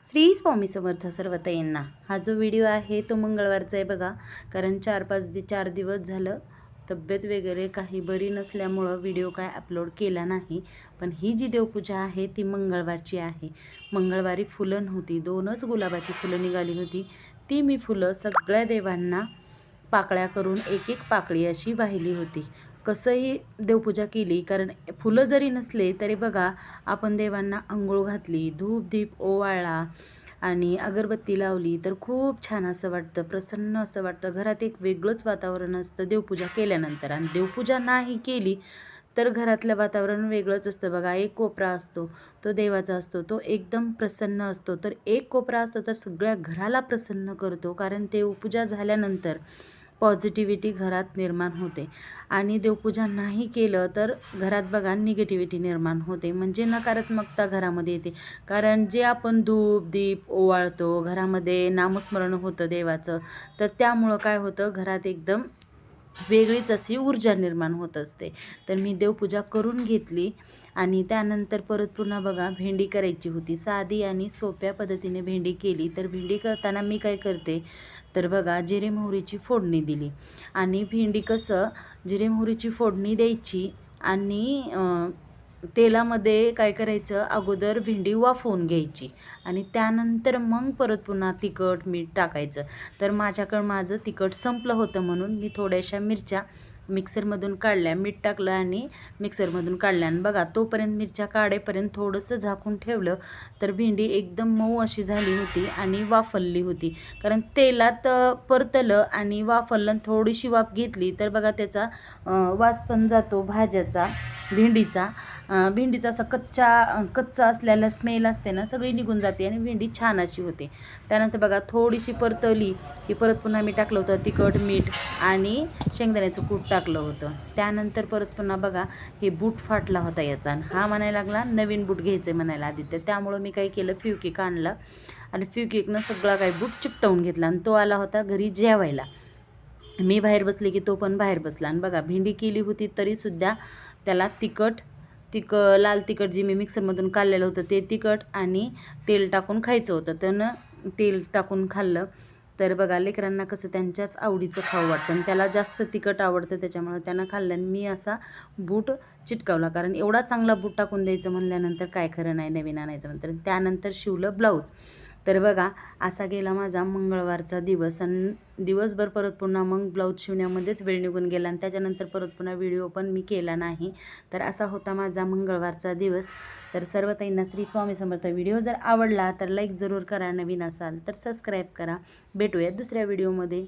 श्री स्वामी समर्थ सर्व ताईंना। हा जो व्हिडिओ आहे तो मंगळवारचा आहे बघा, कारण 4 दिवस झालं तब्येत वगैरे काही बरी नसल्यामुळं व्हिडिओ काय अपलोड केला नाही। पण ही जी देवपूजा आहे ती मंगळवारची आहे। मंगळवारी फुलं नव्हती, 2च गुलाबाची फुलं निघाली होती। ती मी फुलं सगळ्या देवांना पाकळ्या करून एक एक पाकळी अशी वाहिली होती। कसंही देवपूजा केली, कारण फुलं जरी नसले तरी बघा आपण देवांना अंघोळ घातली, धूप दीप ओवाळला आणि अगरबत्ती लावली तर खूप छान असं वाटतं, प्रसन्न असं वाटतं। घरात एक वेगळंच वातावरण असतं देवपूजा केल्यानंतर। आणि देवपूजा नाही केली तर घरातलं वातावरण वेगळंच असतं बघा। एक कोपरा असतो तो देवाचा असतो, तो एकदम प्रसन्न असतो। तर एक कोपरा असतो तर सगळ्या घराला प्रसन्न करतो, कारण देवपूजा झाल्यानंतर पॉझिटिव्हिटी घरात निर्माण होते। आणि देवपूजा नाही केलं तर घरात बघा निगेटिव्हिटी निर्माण होते, म्हणजे नकारात्मकता घरामध्ये येते। कारण जे आपण धूप दीप ओवाळतो, घरामध्ये नामस्मरण होतं देवाचं, तर त्यामुळं काय होतं, घरात एकदम वेगळीच अशी ऊर्जा निर्माण होत असते। तर मी देवपूजा करून घेतली आणि त्यानंतर परत पुन्हा बघा भेंडी करायची होती। साधी आणि सोप्या पद्धतीने भेंडी केली। तर भेंडी करताना मी काय करते तर बघा, जिरे मोहरीची फोडणी दिली। आणि भेंडी कसं जिरे मोहरीची फोडणी द्यायची आणि तेलामध्ये काय करायचं, अगोदर भेंडी वाफवून घ्यायची आणि त्यानंतर मग परत पुन्हा तिखट मीठ टाकायचं। तर माझं तिखट संपलं होतं म्हणून मी थोड्याशा मिरच्या मिक्सरमधून काढल्या, मीठ टाकलं आणि मिक्सरमधून काढल्या। आणि बघा तोपर्यंत मिरच्या काढेपर्यंत थोडंसं झाकून ठेवलं तर भेंडी एकदम मऊ अशी झाली होती आणि वाफलली होती। कारण तेलात परतलं आणि वाफललं, थोडीशी वाफ घेतली तर बघा त्याचा वास पण जातो भाज्याचा, भेंडीचा असा कच्चा असलेला स्मेल असते ना, सगळी निघून जाते आणि भेंडी छान अशी होते। त्यानंतर बघा थोडीशी परतवली की परत पुन्हा मी टाकलं होतं तिखट मीठ आणि शेंगदाण्याचं कूट टाकलं होतं। त्यानंतर परत पुन्हा बघा हे बूट फाटला होता याचा, हा म्हणायला लागला नवीन बूट घ्यायचं म्हणायला आदित्य। त्यामुळं मी काय केलं, फ्युकिक आणलं आणि फ्युकिकनं सगळा काही बूट चिकटवून घेतला आणि तो आला होता घरी जेवायला। मी बाहेर बसले की तो पण बाहेर बसला। आणि बघा भेंडी केली होती तरीसुद्धा त्याला लाल तिखट जे मी मिक्सरमधून काढलेलं होतं ते तिखट आणि तेल टाकून खायचं होतं। त्यानं तेल टाकून खाल्लं तर बघा लेकरांना कसं त्यांच्याच आवडीचं खाऊ वाटतं आणि त्याला जास्त तिखट आवडतं, त्याच्यामुळे त्यानं खाल्लं। आणि मी असा बूट चिटकावला, कारण एवढा चांगला बूट टाकून द्यायचं म्हणल्यानंतर काय खरं नाही नवीन आणायचं नंतर। त्यानंतर शिवलं ब्लाऊज। तर बघा असा गेला माझा मंगळवारचा दिवस आणि दिवसभर परत पुन्हा मग ब्लाऊज शिवण्यामध्येच वेळ निघून गेला आणि त्याच्यानंतर परत पुन्हा व्हिडिओ पण मी केला नाही। तर असा होता माझा मंगळवारचा दिवस। तर सर्व ताईंना श्री स्वामी समर्थ। व्हिडिओ जर आवडला तर लाईक जरूर करा, नवीन असाल तर सबस्क्राईब करा। भेटूयात दुसऱ्या व्हिडिओमध्ये।